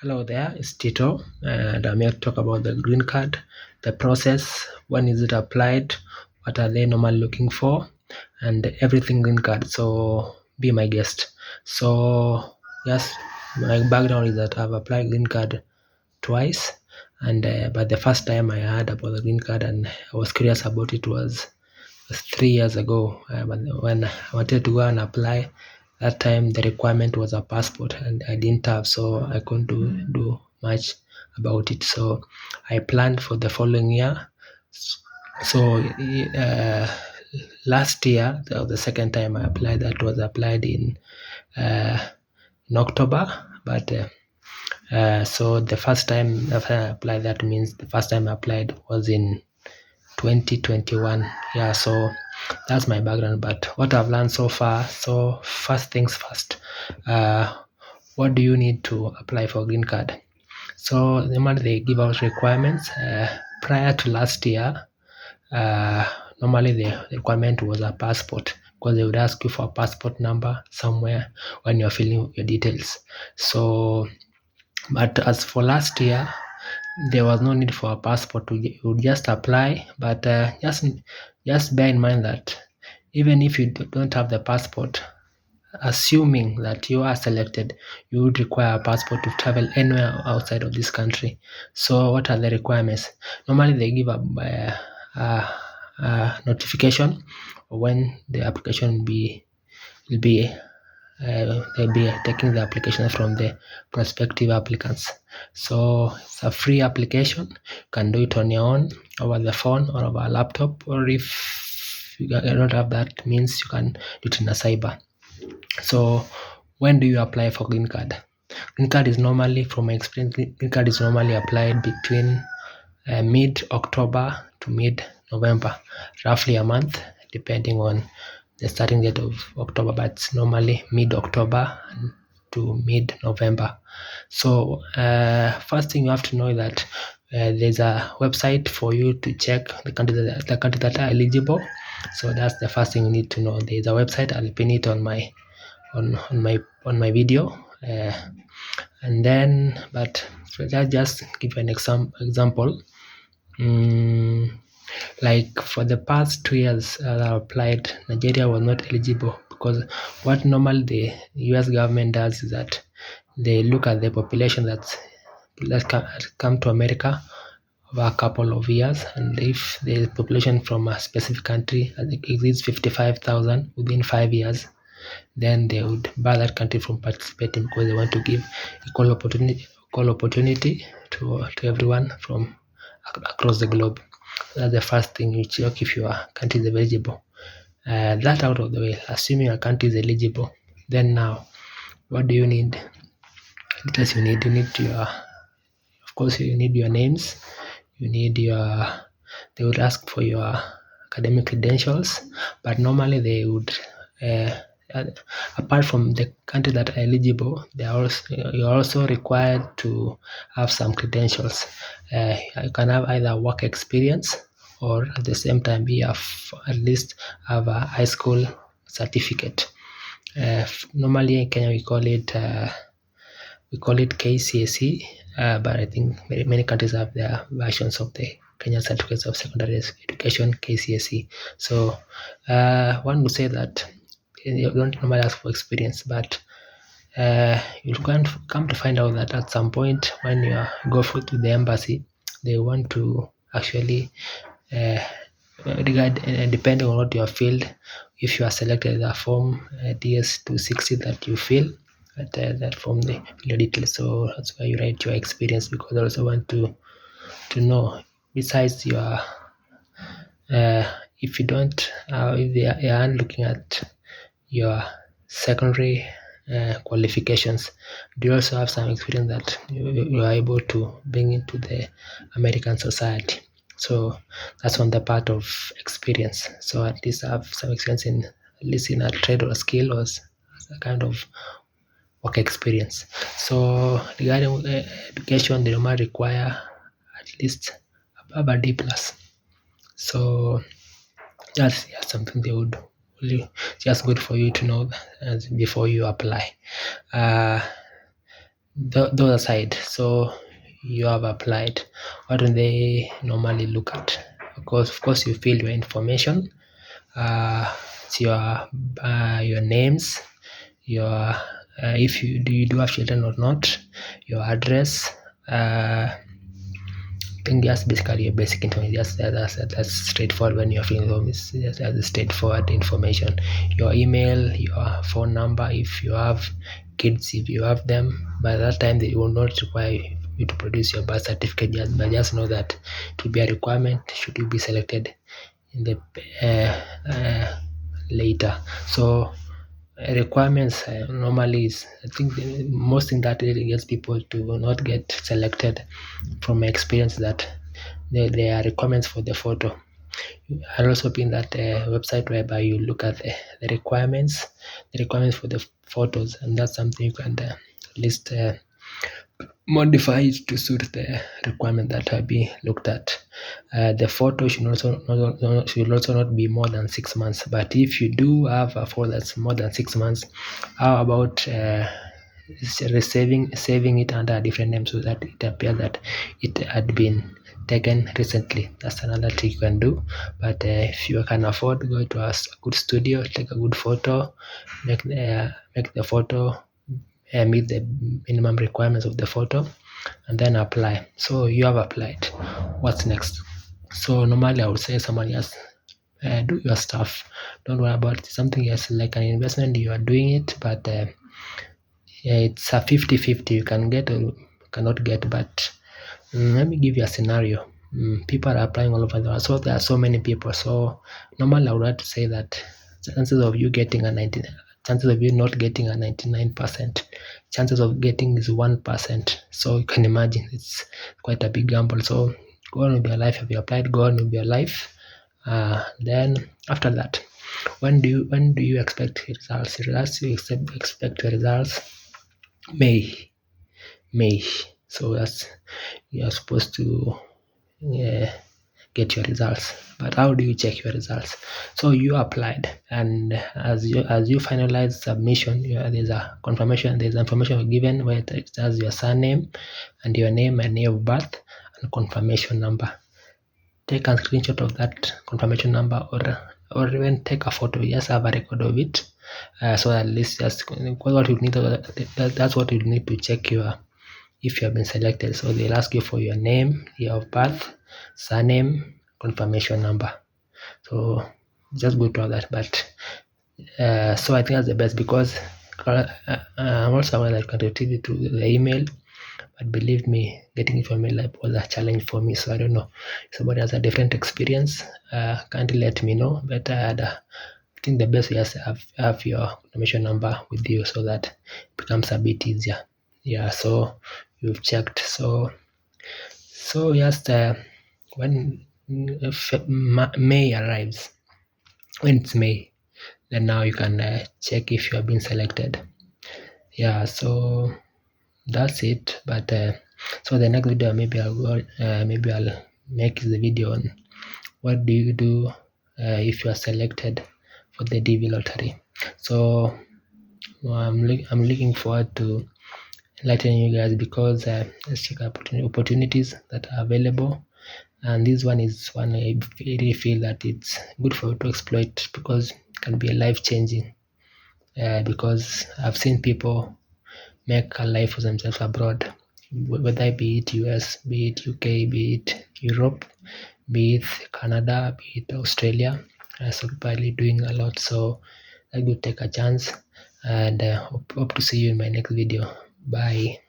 Hello there, it's Tito, and I'm here to talk about the green card, the process, when is it applied, what are they normally looking for, and everything green card. So be my guest. So yes, my background is that I've applied green card twice, and but the first time I heard about the green card and I was curious about it was 3 years ago. But when I wanted to go and apply, that time the requirement was a passport and I didn't have, so I couldn't do much about it. So I planned for the following year. So last year, the second time I applied, that was applied uh, in October. But so the first time after I applied, that means the first time I applied was in 2021. Yeah, so that's my background. But what I've learned so far, so first things first, what do you need to apply for green card? So normally they give out requirements. Prior to last year, normally the requirement was a passport, because they would ask you for a passport number somewhere when you're filling your details. So but as for last year, there was no need for a passport. You would just apply, but just bear in mind that even if you don't have the passport, assuming that you are selected, you would require a passport to travel anywhere outside of this country. So what are the requirements? Normally they give a notification when the application will be they'll be taking the application from the prospective applicants. So it's a free application. You can do it on your own, over the phone or over a laptop, or if you don't have that means, you can do it in a cyber. So when do you apply for green card? Green card is normally, from my experience, green card is normally applied between mid-October to mid-November, roughly a month, depending on the starting date of October, but it's normally mid-October to mid-November. So first thing you have to know is that there's a website for you to check the countries that are eligible. So that's the first thing you need to know. There's a website. I'll pin it on my video. And then, but let's just give an example. Like for the past 2 years I applied, Nigeria was not eligible, because what normally the US government does is that they look at the population that's come to America over a couple of years, and if the population from a specific country exceeds 55,000 within 5 years, then they would bar that country from participating, because they want to give equal opportunity to everyone from across the globe. That's the first thing you check, if your country is eligible. That out of the way, assuming your country is eligible, then now what do you need? Details you need your, of course, you need your names, you need your, they would ask for your academic credentials, but normally they would apart from the countries that are eligible, you're also required to have some credentials. You can have either work experience, or at the same time at least have a high school certificate. Normally in Kenya we call it KCSE, but I think many countries have their versions of the Kenya Certificates of Secondary Education, KCSE. So one would say that you don't normally ask for experience, but you can come to find out that at some point when you go to the embassy, they want to actually depending on what you have filled, if you are selected the form DS260 that you fill, that form your details. So that's why you write your experience, because they also want to know, besides your if you don't if they are looking at your secondary qualifications, do you also have some experience that you are able to bring into the American society? So that's on the part of experience. So at least I have some experience in, at least in a trade or a skill, or as a kind of work experience. So regarding education, they might require at least above a D plus. So that's something they would really just good for you to know before you apply. those aside, so you have applied. What do they normally look at? Of course, you fill your information. It's your names, your if you do have children or not, your address. I think that's basically your basic information. That's straightforward when you're filling them. It's just as straightforward information. Your email, your phone number, if you have kids, if you have them, by that time they will not require you to produce your birth certificate. But just know that it will be a requirement should you be selected in the later. So requirements normally is, I think the most thing that really gets people to not get selected from my experience that there are requirements for the photo. I've also been that website whereby you look at the requirements for the photos, and that's something you can list modify it to suit the requirement that have been looked at. The photo should also not be more than 6 months. But if you do have a photo that's more than 6 months, how about saving it under a different name so that it appears that it had been taken recently? That's another trick you can do. But if you can afford, go to a good studio, take a good photo, make the photo meet the minimum requirements of the photo, and then apply. So you have applied. What's next? So normally I would say someone else do your stuff. Don't worry about it. Something else like an investment. You are doing it, but it's a 50-50. You can get or cannot get. But let me give you a scenario. People are applying all over the world. So there are so many people. So normally I would like to say that chances of you getting a 19, chances of you not getting a 99%, chances of getting is 1%. So you can imagine it's quite a big gamble. So go on with your life. If you applied, go on with your life. Then after that, when do you expect results? You expect your results May. So that's you are supposed to get your results. But how do you check your results? So you applied, and as you finalize submission, there's a confirmation. There's information given where it has your surname and your name and year of birth and confirmation number. Take a screenshot of that confirmation number, or even take a photo. Just have a record of it, so at least just what you need. That's what you need to check if you have been selected. So they'll ask you for your name, year of birth, surname, confirmation number. So just go to that. But so I think that's the best, because I'm also aware that you can retrieve it to the email. But believe me, getting it from mail was a challenge for me. So I don't know if somebody has a different experience. Kindly let me know. But I think the best is to have your confirmation number with you so that it becomes a bit easier. Yeah, so you've checked. So just when May arrives, when it's May, then now you can check if you have been selected. Yeah, so that's it. But so the next video, maybe I'll make the video on what do you do if you are selected for the DV lottery. So I'm looking forward to enlightening you guys, because let's check opportunities that are available, and this one is one I really feel that it's good for you to exploit, because it can be a life changing. Because I've seen people make a life for themselves abroad, whether be it US, be it UK, be it Europe, be it Canada, be it Australia. So probably doing a lot. So I could take a chance, and hope to see you in my next video. Bye.